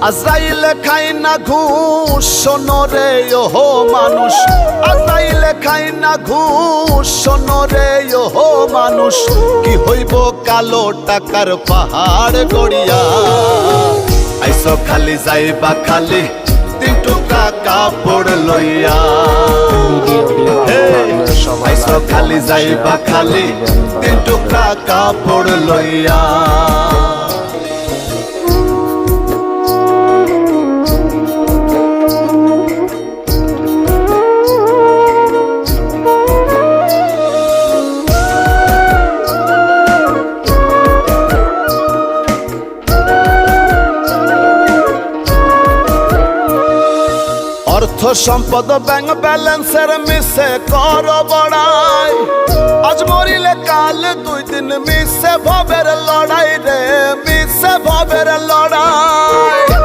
আজরাইলে খাই না ঘুষ শোনো রে ওহো মানুষ, আজরাইলে খাই না ঘুষ শোনো রে ওহো মানুষ। কি হইব কালো টাকার পাহাড় গড়িয়া, আইসো খালি যাইবা খালি 3 টুকরা কাপড় লইয়া। আইসো খালি যাইবা খালি 3 টুকরা কাপড় লইয়া। অর্থ সম্পদ ব্যাংক ব্যালেন্সের মিশে কর বড়াই, আজ মরিলে কাল 2 দিন মিশে ভবের লড়াই রে, মিশে ভবের লড়াই।